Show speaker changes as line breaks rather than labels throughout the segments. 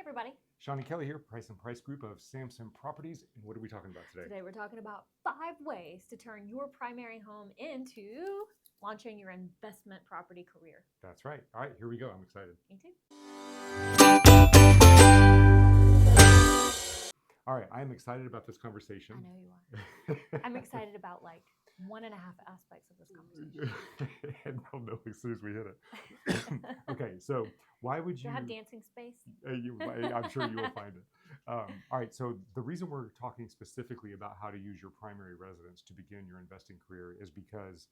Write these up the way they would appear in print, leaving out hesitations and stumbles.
everybody.
Sean and Kelly here, Price and Price Group of Samson Properties. And what are we talking about today?
Today we're talking about 5 ways to turn your primary home into launching your investment property career.
That's right. All right, here we go. I'm excited.
Me too.
All right, I'm excited about this conversation.
I know you are. I'm excited about like 1.5 aspects of this conversation.
And I'll know as soon as we hit it. Okay, so why would you...
Do I have dancing space?
I'm sure you will find it. All right, so the reason we're talking specifically about how to use your primary residence to begin your investing career is because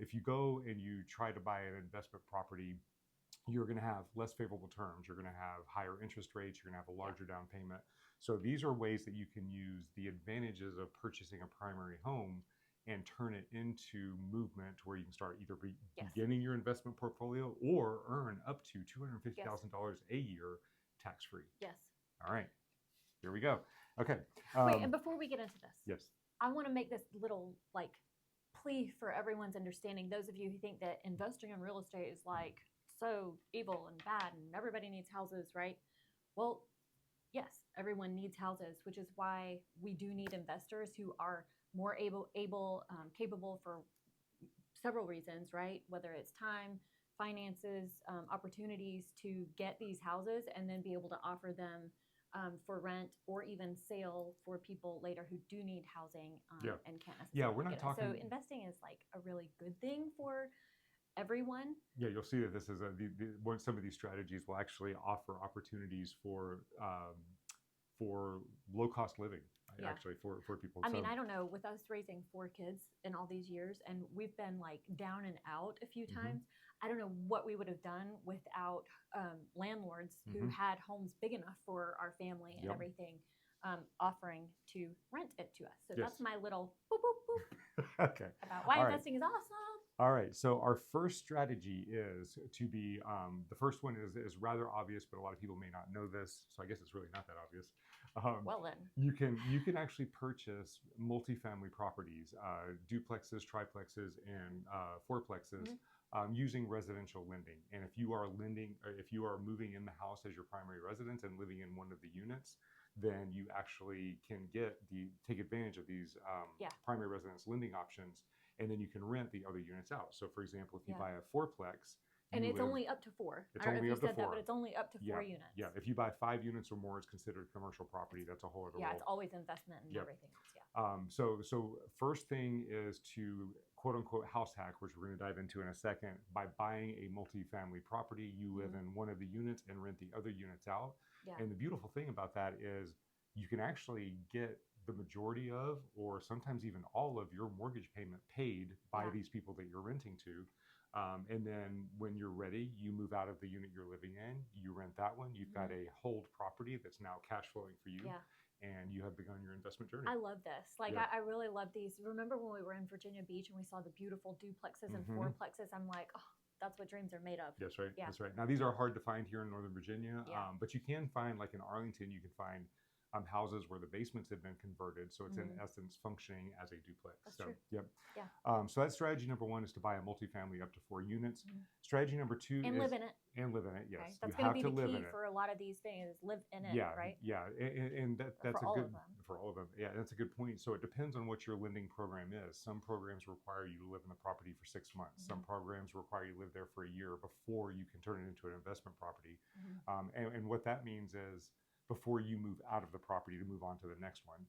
if you go and you try to buy an investment property, you're going to have less favorable terms. You're going to have higher interest rates. You're going to have a larger down payment. So these are ways that you can use the advantages of purchasing a primary home and turn it into movement where you can start either beginning your investment portfolio or earn up to $250,000 a year tax-free.
Yes.
All right, here we go. Okay.
Wait, and before we get into this,
yes,
I want to make this little plea for everyone's understanding. Those of you who think that investing in real estate is so evil and bad and everybody needs houses, right? Well, yes, everyone needs houses, which is why we do need investors who are more capable for several reasons, right? Whether it's time, finances, opportunities to get these houses and then be able to offer them for rent or even sale for people later who do need housing and can't necessarily
we're not
get
talking...
it. So investing is a really good thing for everyone.
Yeah, you'll see that this is some of these strategies will actually offer opportunities for low-cost living, actually, for people.
I mean, I don't know, with us raising 4 kids in all these years, and we've been down and out a few times, I don't know what we would have done without landlords who had homes big enough for our family and everything, offering to rent it to us. So that's my little boop, boop, boop about why investing is awesome.
All right, so our first strategy is to be, the first one is rather obvious, but a lot of people may not know this, so I guess it's really not that obvious.
Well then.
You can actually purchase multifamily properties, duplexes, triplexes, and fourplexes using residential lending. And if you are moving in the house as your primary residence and living in one of the units, then you actually can take advantage of these primary residence lending options. And then you can rent the other units out. So, for example, if you buy a fourplex,
and it's only up to 4.
It's
I don't know
only
if you said that, but it's only up to 4 units.
Yeah, if you buy 5 units or more, it's considered commercial property. That's a whole other world.
It's always investment and everything else.
So first thing is to quote unquote house hack, which we're going to dive into in a second. By buying a multifamily property, you live in one of the units and rent the other units out. And the beautiful thing about that is you can actually get the majority of, or sometimes even all of your mortgage payment paid by these people that you're renting to. And then when you're ready, you move out of the unit you're living in, you rent that one, you've got a hold property that's now cash flowing for you, and you have begun your investment journey.
I love this. I really love these. Remember when we were in Virginia Beach and we saw the beautiful duplexes and fourplexes? I'm like, oh, that's what dreams are made of.
That's right. That's right. Now, these are hard to find here in Northern Virginia, but you can find, like in Arlington, you can find houses where the basements have been converted, so it's in essence functioning as a duplex.
That's
so
true.
So that's strategy number 1, is to buy a multifamily up to 4 units. Strategy number 2
is
live in it. Yes,
okay. That's going to be the key for a lot of these things. Live in it, right?
Yeah, and that's
for
all of them. Yeah, that's a good point. So it depends on what your lending program is. Some programs require you to live in the property for 6 months. Some programs require you to live there for a year before you can turn it into an investment property. And what that means is, before you move out of the property to move on to the next one.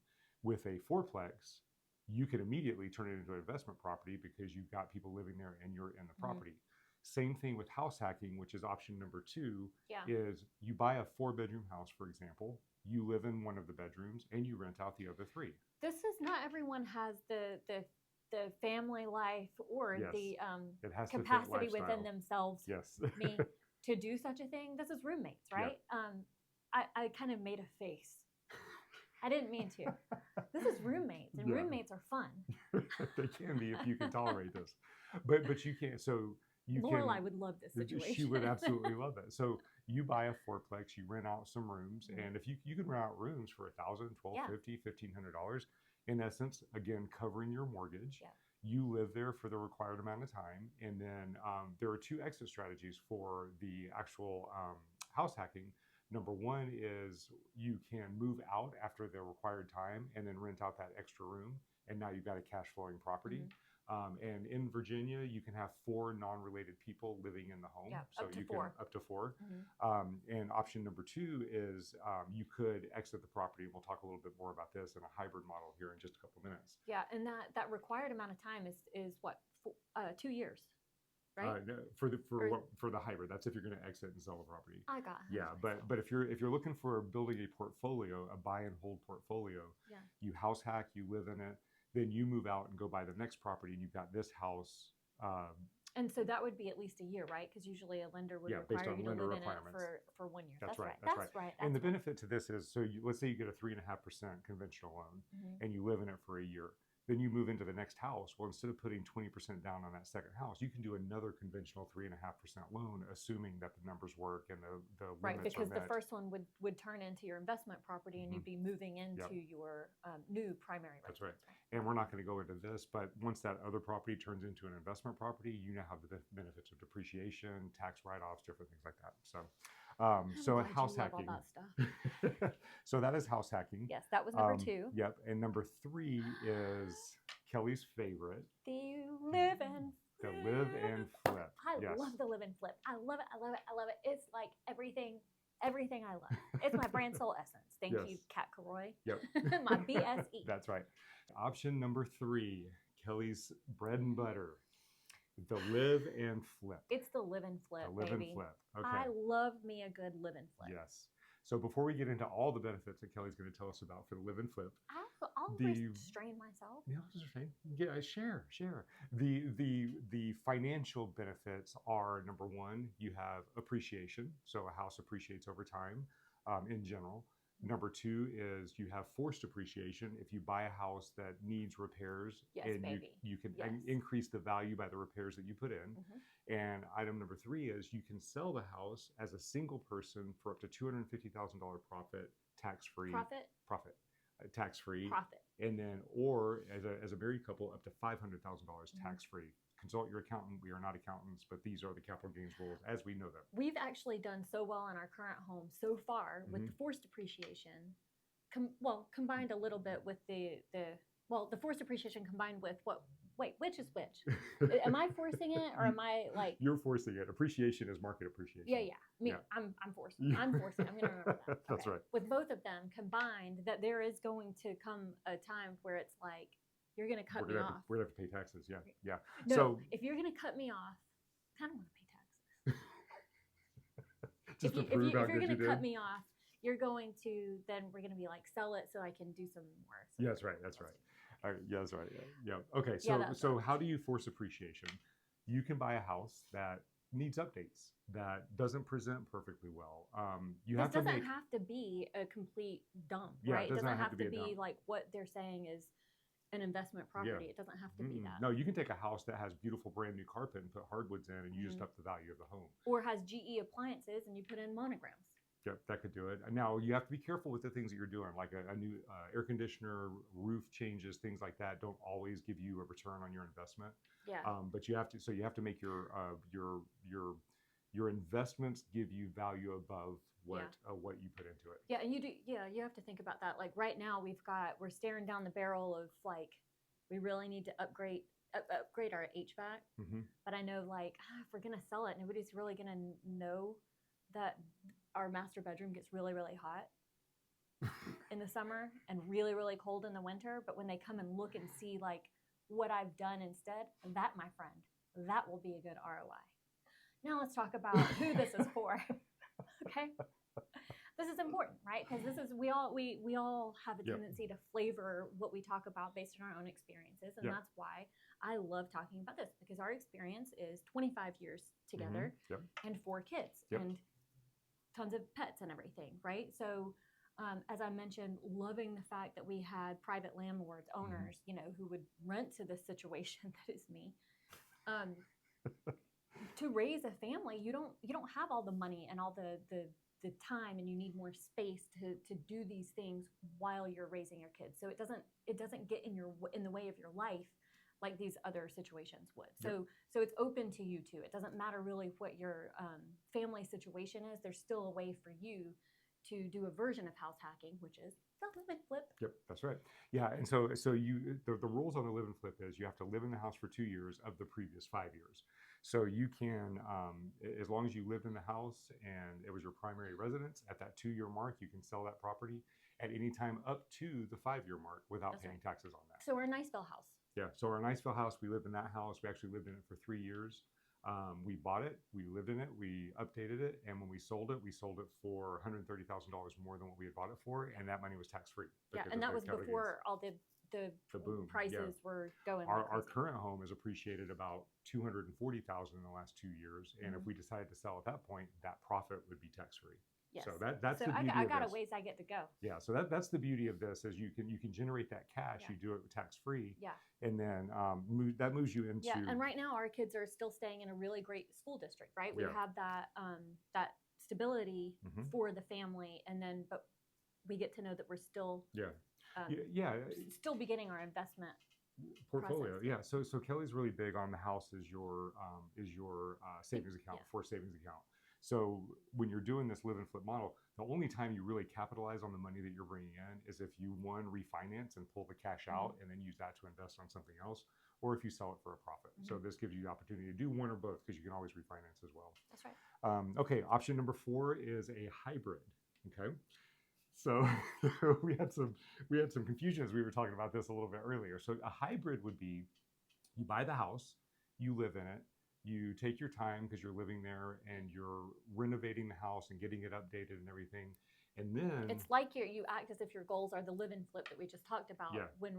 With a fourplex, you can immediately turn it into an investment property because you've got people living there and you're in the property. Same thing with house hacking, which is option number 2, is you buy a 4-bedroom house, for example, you live in one of the bedrooms and you rent out the other 3.
This is not everyone has the family life or the capacity within themselves to do such a thing. This is roommates, right? I kind of made a face. I didn't mean to. This is roommates, and roommates are fun.
They can be if you can tolerate this, but you can't. So
Lorelai would love this situation.
She would absolutely love it. So you buy a fourplex, you rent out some rooms, and if you can rent out rooms for $1,000, $1,250, $1,500, in essence, again covering your mortgage. You live there for the required amount of time, and then there are 2 exit strategies for the actual house hacking. Number one is you can move out after the required time and then rent out that extra room, and now you've got a cash flowing property. And in Virginia, you can have 4 non-related people living in the home.
Yeah,
so
up to
you
4.
can up to 4.
Mhm.
And option number 2 is you could exit the property. We'll talk a little bit more about this in a hybrid model here in just a couple minutes.
Yeah, and that required amount of time is what 2 years, right?
For the hybrid, that's if you're going to exit and sell the property.
I got
Yeah, but if you're looking for building a portfolio, a buy and hold portfolio,
Yeah.
you house hack, you live in it, then you move out and go buy the next property, and you've got this house.
And so that would be at least a year, right? Because usually a lender would
Yeah, based
require
on
you to
lender
live in it
requirements.
for 1 year.
That's right.
That's right.
And the
That's right.
benefit to this is, so let's say you get a 3.5% conventional loan,
Mhm.
and you live in it for a year. Then you move into the next house. Well, instead of putting 20% down on that second house, you can do another conventional 3.5% loan, assuming that the numbers work and the
Right,
limits
because
are
the
met.
first one would turn into your investment property, and you'd be moving into
Yep.
your new primary
That's
residence.
right. And we're not going to go into this, but once that other property turns into an investment property, you now have the benefits of depreciation, tax write-offs, different things like that. So, so
glad you
house
love all
hacking.
that stuff.
So that is house hacking.
Yes, that was number 2.
Yep. And number 3 is Kelly's favorite,
The live and
the
flip.
live and flip.
I
Yes.
love the live and flip. I love it. I love it. I love it. It's like everything I love. It's my brand soul essence. Thank you,
Yes.
Kat Karoy.
Yep.
My BSE.
That's right. Option number 3, Kelly's bread and butter, the live and flip.
It's the live and flip,
The live
baby.
and flip. Okay.
I love me a good live and flip.
Yes. So before we get into all the benefits that Kelly's going to tell us about for the live and flip,
I'll
The-
restrain myself.
you know, this is right. Yeah, share. The financial benefits are, number 1, you have appreciation. So a house appreciates over time, in general. Number 2 is you have forced appreciation. If you buy a house that needs repairs,
Yes,
and
baby.
you can
Yes.
increase the value by the repairs that you put in.
Mhm.
And item number 3 is you can sell the house as a single person for up to $250,000 profit, tax-free.
Profit.
Tax-free.
Profit.
And then, or as a married couple, up to $500,000
Mhm.
tax-free. Consult your accountant. We are not accountants, but these are the capital gains rules as we know them.
We've actually done so well in our current home so far with the forced appreciation. Combined a little bit with the forced appreciation combined with what? Wait, which is which? Am I forcing it, or am I like?
You're forcing it. Appreciation is market appreciation.
Yeah. Me,
Yeah.
I'm forcing. I'm forcing. I'm gonna remember that.
That's right.
With both of them combined, that there is going to come a time where it's like you're gonna cut me off.
We're gonna have to pay taxes. Yeah.
No,
So
if you're gonna cut me off, I don't want to pay taxes.
just to
if
prove how
you're
good you
gonna cut
did.
me off, you're going to then we're gonna be like sell it so I can do some more.
Yeah, that's right. That's right. Yeah, that's right. Yeah. Okay.
Yeah,
So
that's
so
right.
how do you force appreciation? You can buy a house that needs updates, that doesn't present perfectly well. You
This
have to
doesn't
make.
have to be a complete dump,
Yeah,
right?
it does not
doesn't have to be
a dump.
like what they're saying is an investment property. It doesn't have to be that.
No, you can take a house that has beautiful brand new carpet and put hardwoods in, and you just up the value of the home.
Or has GE appliances and you put in monograms.
Yep, that could do it. Now you have to be careful with the things that you're doing, like a new air conditioner, roof changes, things like that. Don't always give you a return on your investment.
Yeah.
But you have to. So you have to make your investments give you value above what you put into it.
Yeah, and you do. Yeah, you have to think about that. Like right now, we're staring down the barrel of like, we really need to upgrade our HVAC.
Mm-hmm.
But I know like if we're gonna sell it, nobody's really gonna know that our master bedroom gets really, really hot in the summer and really, really cold in the winter. But when they come and look and see like what I've done instead, that, my friend, that will be a good ROI. Now let's talk about who this is for. Okay. This is important, right? Because this is we all have a tendency to flavor what we talk about based on our own experiences, and that's why I love talking about this, because our experience is 25 years together and 4 kids and tons of pets and everything, right? So as I mentioned, loving the fact that we had private landlords, owners, you know, who would rent to this situation that is me. To raise a family, you don't have all the money and all the time, and you need more space to do these things while you're raising your kids. So it doesn't get in the way of your life like these other situations would. So it's open to you too. It doesn't matter really what your family situation is. There's still a way for you to do a version of house hacking, which is the live and flip.
Yep, that's right. Yeah, and so the rules on the live and flip is you have to live in the house for 2 years of the previous 5 years. So you can, as long as you lived in the house and it was your primary residence, at that 2-year mark, you can sell that property at any time up to the 5-year mark without
That's
paying
right.
taxes on that.
So we're a Niceville house.
Yeah, so our Niceville house, we lived in that house. We actually lived in it for 3 years. We bought it, we lived in it, we updated it, and when we sold it for $130,000 more than what we had bought it for, and that money was tax free.
Yeah, and that was before all the
boom,
prices were going.
Our current home is appreciated about $240,000 in the last 2 years, and if we decided to sell at that point, that profit would be tax free.
Yes.
So that's the beauty
I
of
got
this.
a ways I get to go.
Yeah, so that's the beauty of this is you can generate that cash, you do it tax free.
Yeah.
And then that moves you into.
Yeah, and right now our kids are still staying in a really great school district, right? We have that stability for the family, and then but we get to know that we're still still beginning our investment
portfolio.
process.
Yeah. So Kelly's really big on the house is your savings account, for savings account. So when you're doing this live and flip model, the only time you really capitalize on the money that you're bringing in is if you refinance and pull the cash out and then use that to invest on something else, or if you sell it for a profit. So this gives you the opportunity to do one or both because you can always refinance as well.
That's right.
Okay, option number 4 is a hybrid. Okay. So we had some confusion as we were talking about this a little bit earlier. So a hybrid would be you buy the house, you live in it, you take your time because you're living there and you're renovating the house and getting it updated and everything. And then
it's like you act as if your goals are the live and flip that we just talked about, when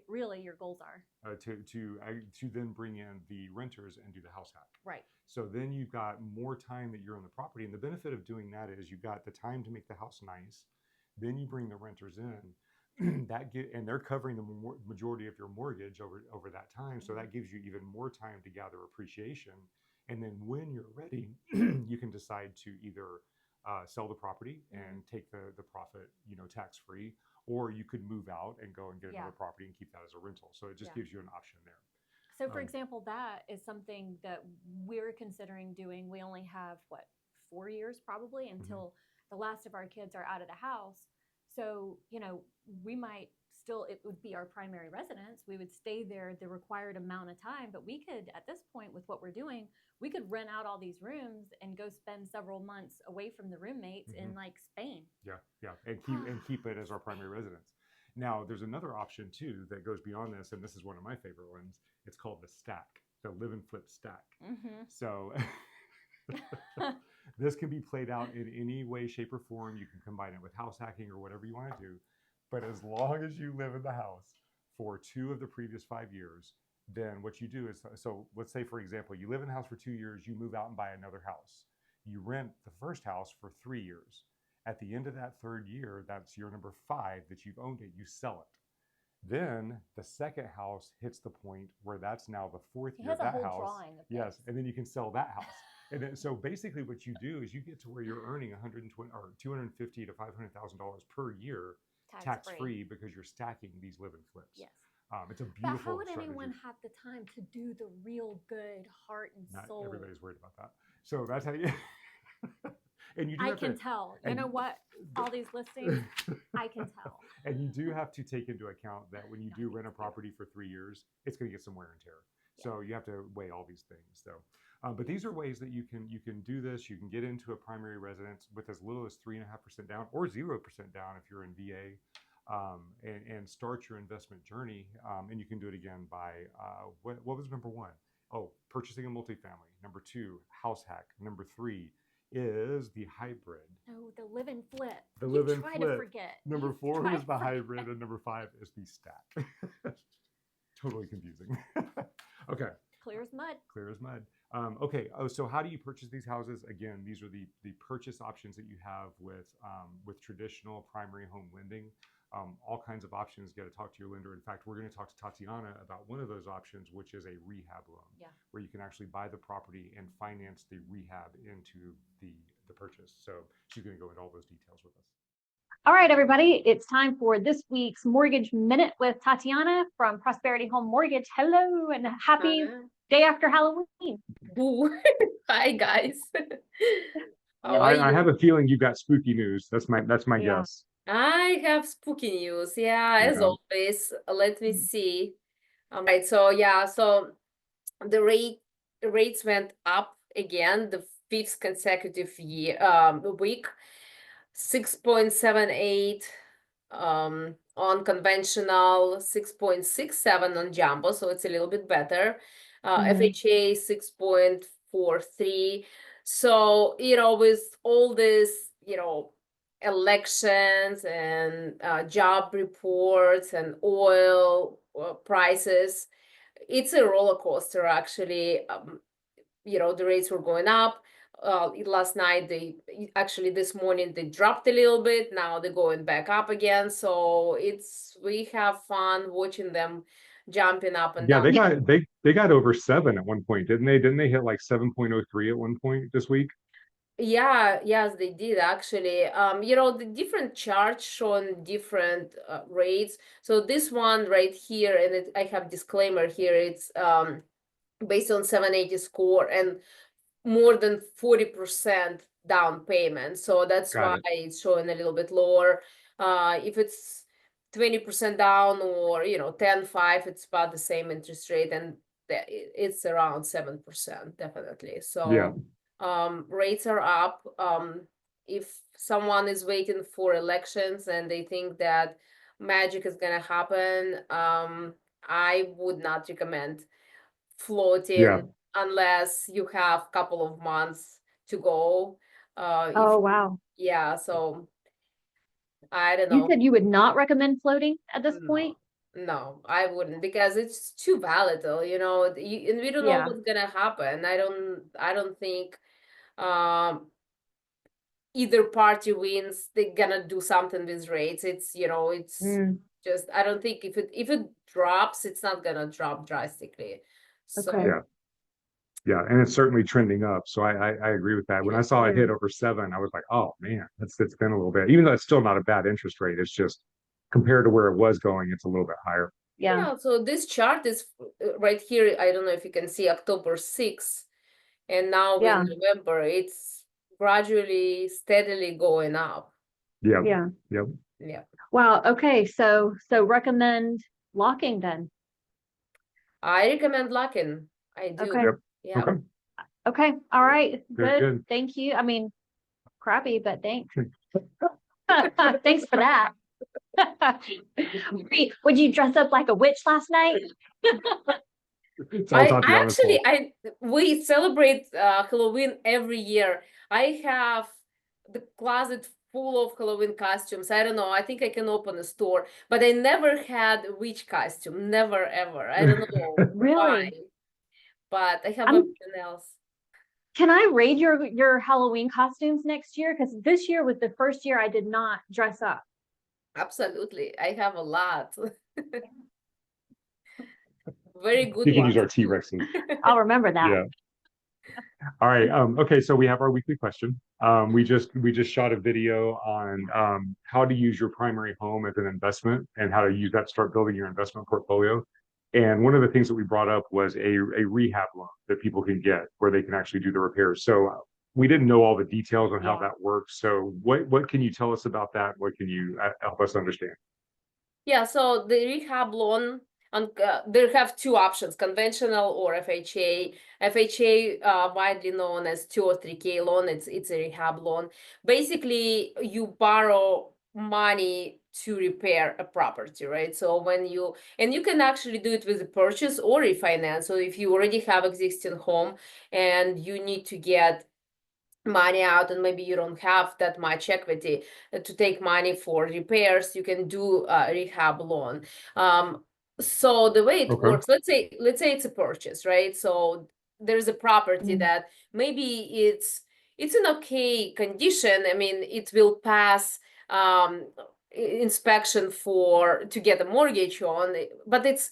really your goals are
to then bring in the renters and do the house hack.
Right.
So then you've got more time that you're in the property, and the benefit of doing that is you've got the time to make the house nice. Then you bring the renters in, and they're covering the majority of your mortgage over that time. So that gives you even more time to gather appreciation. And then when you're ready, you can decide to either sell the property and take the profit, tax free, or you could move out and go and get another property and keep that as a rental. So it just gives you an option there.
So for example, that is something that we're considering doing. We only have 4 years probably until the last of our kids are out of the house. So, we might still, it would be our primary residence. We would stay there the required amount of time, but we could, at this point with what we're doing, we could rent out all these rooms and go spend several months away from the roommates in like Spain.
Yeah. And keep it as our primary residence. Now, there's another option too that goes beyond this, and this is one of my favorite ones. It's called the stack, the live and flip stack. So this can be played out in any way, shape, or form. You can combine it with house hacking or whatever you want to do. But as long as you live in the house for 2 of the previous 5 years, then what you do is, so let's say, for example, you live in the house for 2 years, you move out and buy another house. You rent the first house for 3 years. At the end of that 3rd year, that's year number 5 that you've owned it, you sell it. Then the second house hits the point where that's now the 4th year of that house. Yes, and then you can sell that house. And then, so basically what you do is you get to where you're earning $120 or $250,000 to $500,000 per year tax free because you're stacking these live and flips.
Yes.
It's a beautiful
But how would
strategy.
anyone have the time to do the real good heart and soul?
Not everybody's worried about that. So that's how you. And you do
I can tell. You know what? All these listings, I can tell.
And you do have to take into account that when you do rent a property for 3 years, it's going to get some wear and tear. So you have to weigh all these things. So, but these are ways that you can do this. You can get into a primary residence with as little as 3.5% down or 0% down if you're in VA, and start your investment journey. And you can do it again by what was number 1? Oh, purchasing a multifamily. Number 2, house hack. Number 3 is the hybrid.
No, the live and flip.
The live and
flip.
To forget. Number 4 is the hybrid, and number 5 is the stack. Totally confusing. Okay.
Clear as mud.
Clear as mud. Okay. Oh, so how do you purchase these houses? Again, these are the purchase options that you have with traditional primary home lending. All kinds of options. You got to talk to your lender. In fact, we're going to talk to Tatiana about one of those options, which is a rehab loan, where you can actually buy the property and finance the rehab into the purchase. So she's going to go into all those details with us.
All right, everybody, it's time for this week's Mortgage Minute with Tatiana from Prosperity Home Mortgage. Hello, and happy day after Halloween.
Hi, guys. How are
I have
you?
a feeling you got spooky news. That's my
Yeah.
guess.
I have spooky news. Yeah, as
Yeah.
always. Let me see. Right. So yeah. So the rates went up again, the fifth consecutive week, 6.78 on conventional, 6.67 on jumbo, so it's a little bit better. FHA 6.43. So, with all this, elections and job reports and oil prices, it's a roller coaster actually. The rates were going up. Last night this morning they dropped a little bit. Now they're going back up again. So we have fun watching them jumping up and
Yeah,
down.
they got over 7 at one point, didn't they? Didn't they hit like 7.03 at one point this week?
Yeah, yes, they did actually. The different charts showing different rates. So this one right here, and I have disclaimer here. It's based on 780 score and more than 40% down payment. So that's
Got
why
it.
it's showing a little bit lower. If it's 20% down or 10.5, it's about the same interest rate, and it's around 7%, definitely.
Yeah.
So rates are up. If someone is waiting for elections and they think that magic is gonna happen, I would not recommend floating
Yeah.
unless you have a couple of months to go. If
Oh, wow.
Yeah, so I don't
You
know.
said you would not recommend floating at this
No,
point?
no, I wouldn't, because it's too volatile, and we don't know
Yeah.
what's gonna happen. I don't think um either party wins, they're gonna do something with rates. It's
Mm,
just, I don't think if it drops, it's not gonna drop drastically. So
okay.
Yeah. Yeah, and it's certainly trending up. So I agree with that. When I
it
saw it hit
Mm,
over 7, I was like, oh man, it's been a little bit. Even though it's still not a bad interest rate, it's just compared to where it was going, it's a little bit higher.
yeah.
Yeah, so this chart is right here. I don't know if you can see October 6th, and now in
Yeah.
November, it's gradually, steadily going up.
Yep.
Yeah.
Yep.
Yeah,
Wow. Okay. So recommend locking then.
I recommend locking. I do.
Okay.
Yep.
Yeah.
Okay.
Okay. All right.
Very
Good.
good.
Thank you. I mean, crappy, but thanks. Thanks for that. Would you dress up like a witch last night?
It's all Tatiana's fault.
We celebrate Halloween every year. I have the closet full of Halloween costumes. I don't know. I think I can open a store, but I never had a witch costume. Never ever. I don't know why,
Really?
but I have
I'm
everything else.
Can I raid your Halloween costumes next year? Because this year was the first year I did not dress up.
Absolutely. I have a lot. Very good
You can use
ones
our
too.
T-Rexes.
I'll remember that.
Yeah. All right. Okay, so we have our weekly question. We just shot a video on how to use your primary home as an investment and how to use that to start building your investment portfolio. And one of the things that we brought up was a rehab loan that people can get where they can actually do the repairs. So we didn't know all the details on how
Yeah.
that works. So what can you tell us about that? What can you help us understand?
Yeah, so the rehab loan, they have two options, conventional or FHA. FHA, widely known as 203K loan, it's a rehab loan. Basically, you borrow money to repair a property, right? So and you can actually do it with a purchase or refinance. So if you already have existing home and you need to get money out and maybe you don't have that much equity to take money for repairs, you can do a rehab loan. So the way it
Okay.
works, let's say it's a purchase, right? So there's a property
Mm,
that maybe it's in okay condition. I mean, it will pass inspection to get a mortgage on, but it's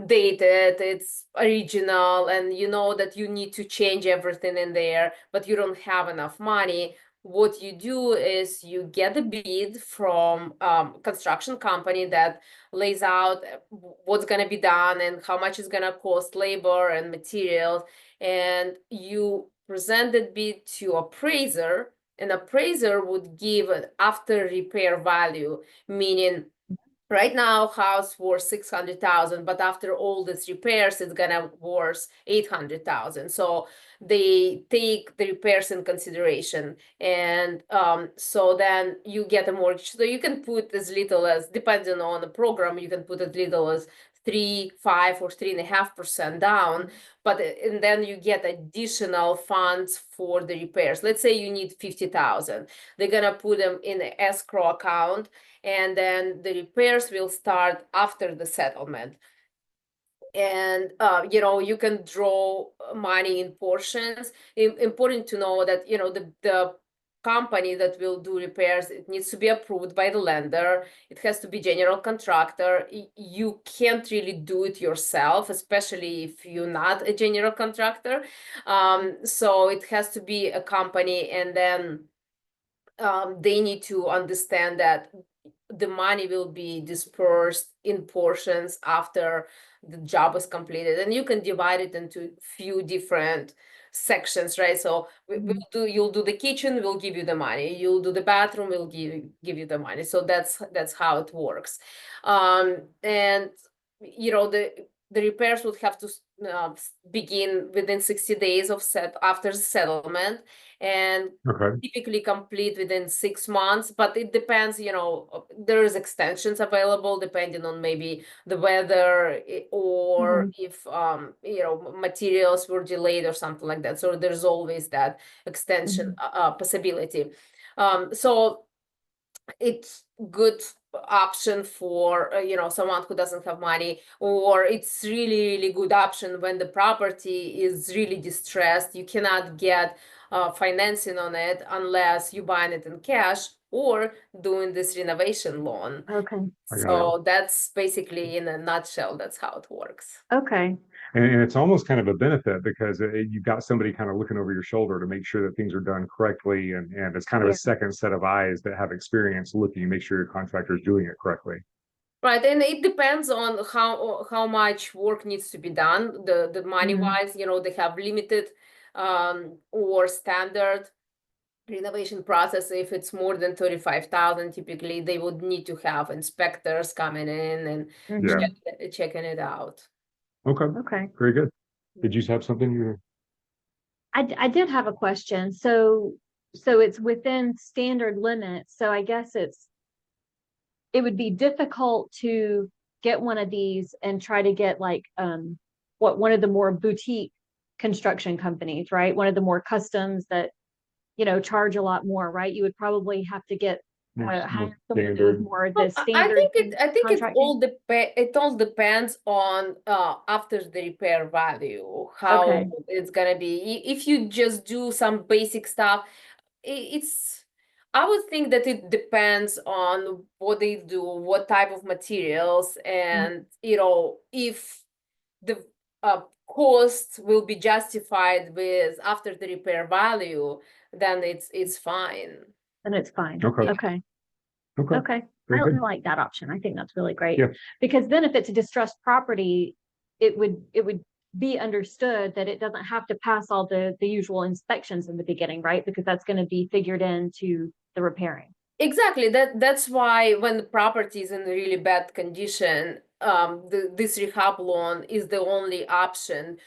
dated, it's original, and you know that you need to change everything in there, but you don't have enough money. What you do is you get a bid from construction company that lays out what's going to be done and how much is going to cost labor and materials, and you present that bid to appraiser. An appraiser would give an after repair value, meaning right now house worth 600,000, but after all these repairs, it's gonna worth 800,000. So they take the repairs in consideration, and so then you get a mortgage. So you can put as little as, depending on the program, you can put as little as 3, 5, or 3.5% down, but and then you get additional funds for the repairs. Let's say you need 50,000. They're gonna put them in an escrow account, and then the repairs will start after the settlement. And you can draw money in portions. Important to know that the company that will do repairs, it needs to be approved by the lender. It has to be general contractor. You can't really do it yourself, especially if you're not a general contractor. So it has to be a company, and then they need to understand that the money will be dispersed in portions after the job is completed, and you can divide it into few different sections, right? So you'll do the kitchen, we'll give you the money. You'll do the bathroom, we'll give you the money. So that's how it works. And the repairs would have to begin within 60 days of after settlement, and typically complete within 6 months, but it depends, there is extensions available depending on maybe the weather, or if materials were delayed or something like that. So there's always that extension possibility. So it's good option for someone who doesn't have money, or it's really good option when the property is really distressed. You cannot get financing on it unless you buying it in cash or doing this renovation loan.
Okay.
So that's basically, in a nutshell, that's how it works.
Okay.
And it's almost kind of a benefit because you've got somebody kind of looking over your shoulder to make sure that things are done correctly. And it's kind of a second set of eyes that have experience looking to make sure your contractor is doing it correctly.
Right, and it depends on how much work needs to be done. The money wise, they have limited or standard renovation process. If it's more than 35,000, typically they would need to have inspectors coming in and checking it out.
Okay.
Very good. Did you have something you?
I did have a question. So it's within standard limits. So I guess it would be difficult to get one of these and try to get like one of the more boutique construction companies, right? One of the more customs that charge a lot more, right? You would probably have to get hire someone to do more the standard.
I think it all depends on after the repair value, how it's gonna be. If you just do some basic stuff, I would think that it depends on what they do, what type of materials, and if the cost will be justified with after the repair value, then it's fine.
Then it's fine.
Okay.
I like that option. I think that's really great. Because then if it's a distressed property, it would be understood that it doesn't have to pass all the usual inspections in the beginning, right? Because that's going to be figured into the repairing.
Exactly. That's why when the property is in really bad condition, this rehab loan is the only option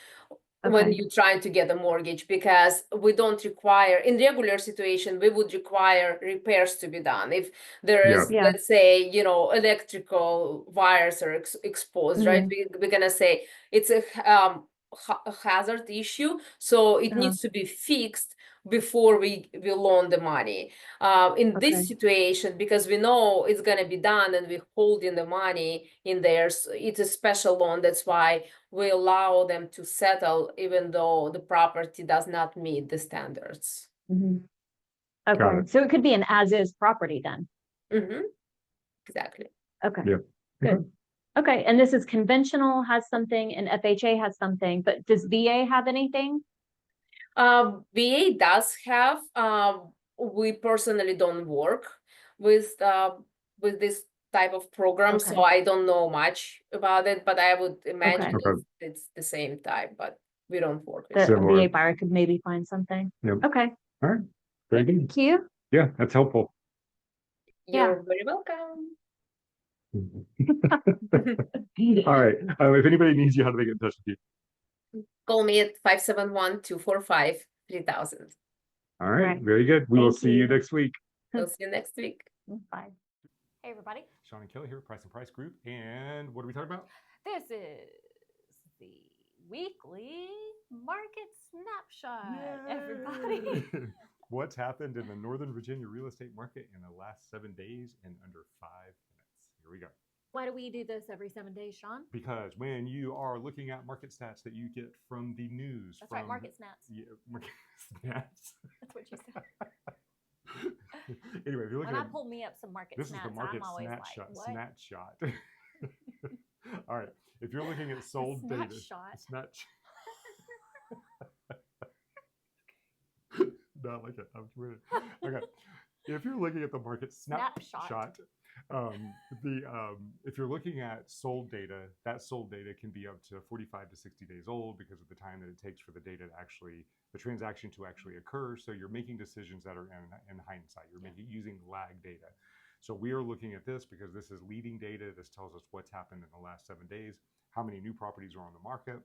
when you're trying to get a mortgage, because we don't require, in regular situation, we would require repairs to be done. If there is, let's say, electrical wires are exposed, right? We're gonna say it's a hazard issue, so it needs to be fixed before we loan the money. In this situation, because we know it's going to be done and we're holding the money in there, so it's a special loan. That's why we allow them to settle even though the property does not meet the standards.
Okay, so it could be an as-is property then.
Exactly.
Okay. Good. Okay, and this is conventional has something and FHA has something, but does VA have anything?
VA does have. We personally don't work with this type of program, so I don't know much about it, but I would imagine it's the same type. But we don't work with
The
that.
Similar.
VA buyer could maybe find something.
Yep.
Okay.
All right. Very good.
Thank you.
Yeah, that's helpful.
You're very welcome.
All right. If anybody needs you, how do they get in touch with you?
Call me at 571-245-3000.
All right.
Right.
Very good. We will
Thank
see you
you.
next week.
We'll see you next week.
Bye. Hey, everybody.
Sean and Kelly here, Price and Price Group. And what are we talking about?
This is the weekly market snapshot, everybody.
Yay! What's happened in the Northern Virginia real estate market in the last 7 days in under 5 minutes? Here we go.
Why do we do this every 7 days, Sean?
Because when you are looking at market stats that you get from the news,
That's right, market snats.
Yeah, market stats.
That's what you said.
Anyway, if you're looking
When I
at
pull me up some market
this
snats,
is the market
I'm always
snapshot.
like, what?
Snapshot. All right. If you're looking at sold data,
Snapshot.
No, I like it. I'm committed. Okay. If you're looking at the market snapshot, if you're looking at sold data, that sold data can be up to 45 to 60 days old because of the time that it takes for the data to actually, the transaction to actually occur. So you're making decisions that are in hindsight. You're using lag data. So we are looking at this because this is leading data. This tells us what's happened in the last 7 days, how many new properties are on the market,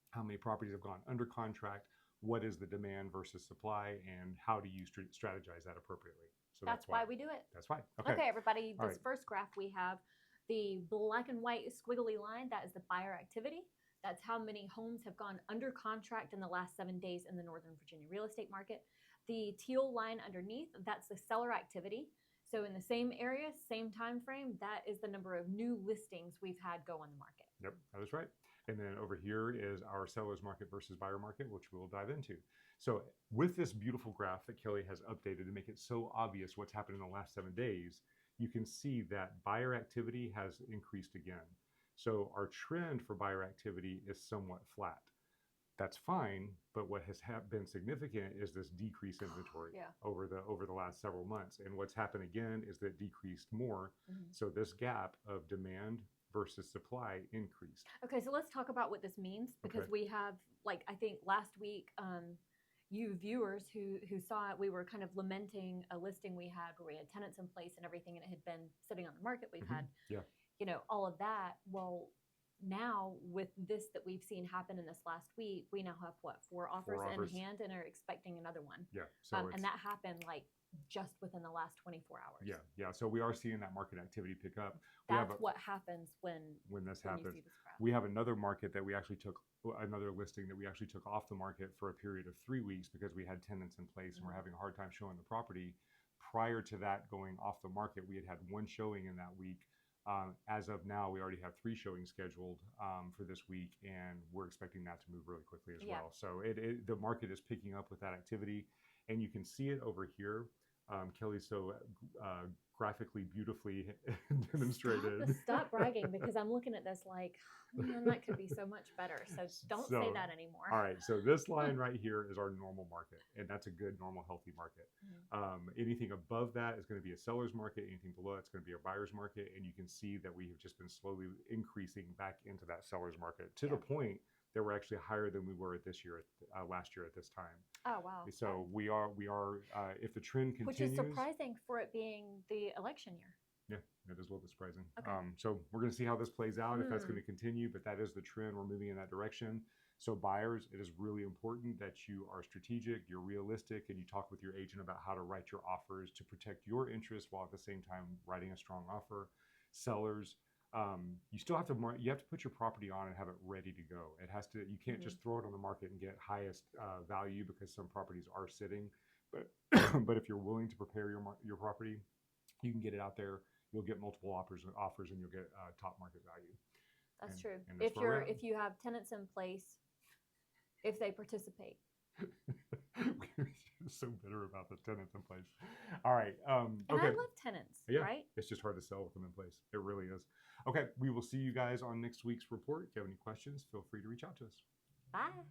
how many properties have gone under contract, what is the demand versus supply, and how do you strategize that appropriately. So
That's why we do it.
That's why. Okay.
Okay, everybody,
All
this
right.
first graph we have the black and white squiggly line. That is the buyer activity. That's how many homes have gone under contract in the last 7 days in the Northern Virginia real estate market. The teal line underneath, that's the seller activity. So in the same area, same time frame, that is the number of new listings we've had go on the market.
Yep, that is right. And then over here is our seller's market versus buyer market, which we'll dive into. So with this beautiful graph that Kelly has updated to make it so obvious what's happened in the last 7 days, you can see that buyer activity has increased again. So our trend for buyer activity is somewhat flat. That's fine, but what has been significant is this decrease in inventory over the last several months. And what's happened again is that it decreased more. So this gap of demand versus supply increased.
Okay, so let's talk about what this means, because we have, like, I think last week, you viewers who saw it, we were kind of lamenting a listing we had where we had tenants in place and everything, and it had been sitting on the market. We've had, you know, all of that. Well, now with this that we've seen happen in this last week, we now have what, four offers in hand and are expecting another one. Yeah. So and that happened like just within the last 24 hours.
Yeah. So we are seeing that market activity pick up.
That's what happens when
this happens. We have another market that we actually took, another listing that we actually took off the market for a period of 3 weeks because we had tenants in place and we're having a hard time showing the property. Prior to that going off the market, we had one showing in that week. As of now, we already have 3 showings scheduled for this week, and we're expecting that to move really quickly as well. So the market is picking up with that activity, and you can see it over here. Kelly so graphically, beautifully demonstrated.
Stop bragging, because I'm looking at this like, man, that could be so much better. So don't say that anymore.
All right. So this line right here is our normal market, and that's a good, normal, healthy market. Anything above that is going to be a seller's market. Anything below it's going to be a buyer's market. And you can see that we have just been slowly increasing back into that seller's market to the point that we're actually higher than we were last year at this time.
Oh, wow.
So we are if the trend continues.
Which is surprising for it being the election year.
Yeah, it is a little bit surprising.
Okay.
So we're going to see how this plays out, if that's going to continue, but that is the trend. We're moving in that direction. So buyers, it is really important that you are strategic, you're realistic, and you talk with your agent about how to write your offers to protect your interests while at the same time writing a strong offer. Sellers, you still have to put your property on and have it ready to go. It has to. You can't just throw it on the market and get highest value, because some properties are sitting. But but if you're willing to prepare your property, you can get it out there. You'll get multiple offers, and you'll get top market value.
That's true.
And that's
if you have tenants in place, if they participate.
We're so bitter about the tenants in place. All right.
And
okay.
I love tenants, right?
It's just hard to sell with them in place. It really is. Okay. We will see you guys on next week's report. If you have any questions, feel free to reach out to us.
Bye.